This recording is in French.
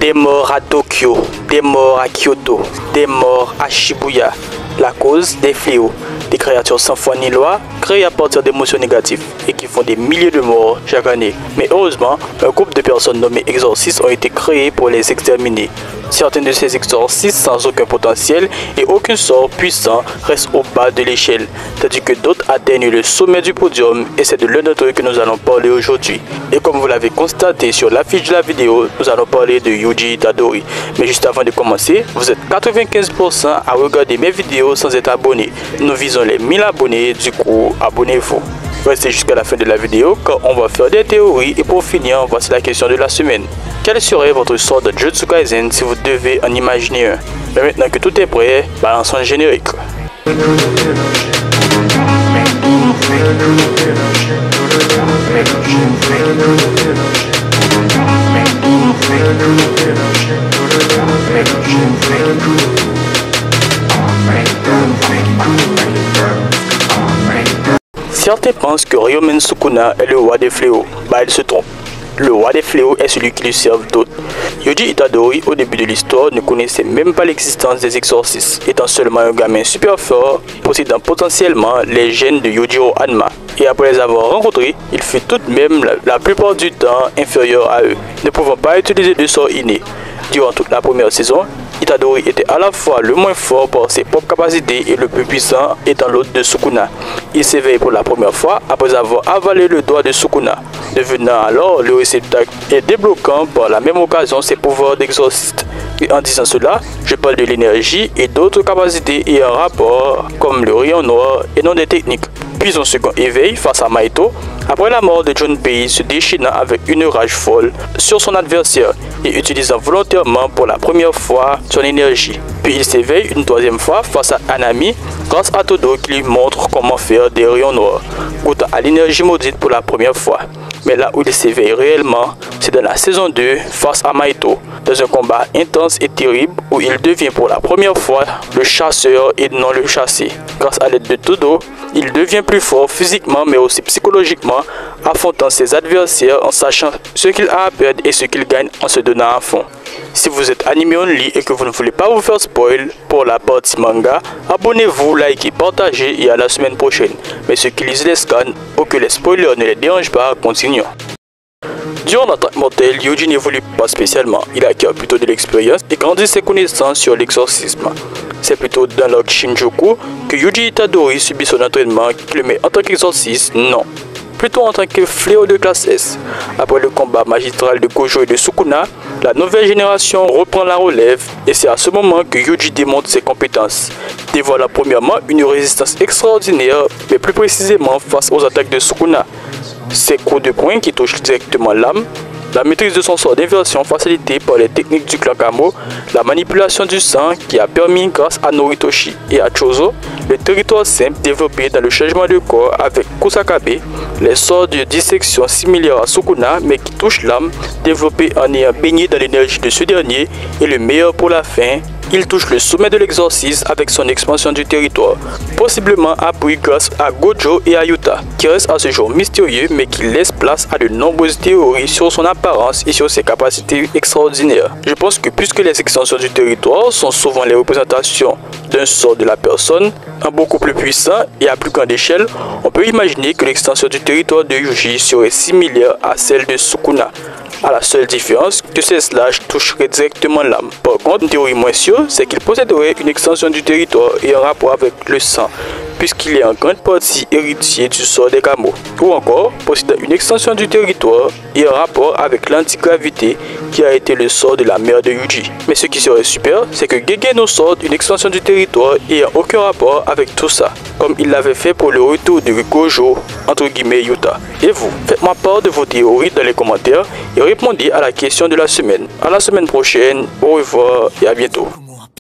Des morts à Tokyo, des morts à Kyoto, des morts à Shibuya. La cause, des fléaux, des créatures sans foi ni loi, créées à partir d'émotions négatives et qui font des milliers de morts chaque année. Mais heureusement, un groupe de personnes nommées exorcistes ont été créés pour les exterminer. Certains de ces exorcistes sans aucun potentiel et aucun sort puissant restent au bas de l'échelle, tandis que d'autres atteignent le sommet du podium et c'est de l'un d'entre eux que nous allons parler aujourd'hui. Et comme vous l'avez constaté sur l'affiche de la vidéo, nous allons parler de Yuji Itadori. Mais juste avant de commencer, vous êtes 95% à regarder mes vidéos sans être abonné. Nous visons les 1000 abonnés, du coup abonnez-vous. Restez jusqu'à la fin de la vidéo car on va faire des théories et pour finir, voici la question de la semaine. Quel serait votre sort de Jujutsu Kaisen si vous devez en imaginer un? Mais maintenant que tout est prêt, balançons le générique. Certains pensent que Ryomen Sukuna est le roi des fléaux. Il se trompe. Le roi des fléaux est celui qui lui serve d'autres. Yuji Itadori, au début de l'histoire, ne connaissait même pas l'existence des exorcistes, étant seulement un gamin super fort, possédant potentiellement les gènes de Yujiro Hanma. Et après les avoir rencontrés, il fut tout de même la plupart du temps inférieur à eux, ne pouvant pas utiliser de sorts innés. Durant toute la première saison, Itadori était à la fois le moins fort par ses propres capacités et le plus puissant étant l'autre de Sukuna. Il s'éveille pour la première fois après avoir avalé le doigt de Sukuna, devenant alors le réceptacle et débloquant par la même occasion ses pouvoirs d'exorciste. Et en disant cela, je parle de l'énergie et d'autres capacités ayant rapport comme le rayon noir et non des techniques. Puis son second éveil face à Mahito, après la mort de Junpei se déchaînant avec une rage folle sur son adversaire et utilisant volontairement pour la première fois son énergie. Puis il s'éveille une troisième fois face à Hanami grâce à Todo qui lui montre comment faire des rayons noirs, goûtant à l'énergie maudite pour la première fois. Mais là où il s'éveille réellement, c'est dans la saison 2 face à Mahito, dans un combat intense et terrible où il devient pour la première fois le chasseur et non le chassé. Grâce à l'aide de Todo, il devient plus fort physiquement mais aussi psychologiquement, affrontant ses adversaires en sachant ce qu'il a à perdre et ce qu'il gagne en se donnant à fond. Si vous êtes anime only et que vous ne voulez pas vous faire spoil pour la partie manga, abonnez-vous, likez, partagez et à la semaine prochaine. Mais ceux qui lisent les scans ou que les spoilers ne les dérangent pas, continuons. Durant l'attaque mortelle, Yuji n'évolue pas spécialement, il acquiert plutôt de l'expérience et grandit ses connaissances sur l'exorcisme. C'est plutôt dans l'arc Shinjuku que Yuji Itadori subit son entraînement qui le met en tant qu'exorciste, non. Plutôt en tant que fléau de classe S. Après le combat magistral de Gojo et de Sukuna, la nouvelle génération reprend la relève et c'est à ce moment que Yuji démontre ses compétences, dévoilant premièrement une résistance extraordinaire, mais plus précisément face aux attaques de Sukuna. Ses coups de poing qui touchent directement l'âme, la maîtrise de son sort d'inversion facilitée par les techniques du clan Kamo, la manipulation du sang qui a permis grâce à Noritoshi et à Chozo, le territoire simple développé dans le changement de corps avec Kusakabe, les sorts de dissection similaires à Sukuna mais qui touchent l'âme, développés en ayant baigné dans l'énergie de ce dernier et le meilleur pour la fin, il touche le sommet de l'exorcisme avec son expansion du territoire, possiblement appuyé grâce à Gojo et à Yuta, qui restent à ce jour mystérieux mais qui laissent place à de nombreuses théories sur son apparence et sur ses capacités extraordinaires. Je pense que puisque les extensions du territoire sont souvent les représentations d'un sort de la personne, un beaucoup plus puissant et à plus grande échelle, on peut imaginer que l'extension du territoire de Yuji serait similaire à celle de Sukuna, à la seule différence que ces slash toucheraient directement l'âme. Par contre, une théorie moins sûre, c'est qu'il posséderait une extension du territoire et un rapport avec le sang, puisqu'il est en grande partie héritier du sort des Kamo, ou encore possédant une extension du territoire et un rapport avec l'antigravité qui a été le sort de la mère de Yuji. Mais ce qui serait super, c'est que Gege nous sorte une extension du territoire ayant aucun rapport avec tout ça, comme il l'avait fait pour le retour de Gojo, entre guillemets Yuta. Et vous, faites-moi part de vos théories dans les commentaires et répondez à la question de la semaine. À la semaine prochaine, au revoir et à bientôt.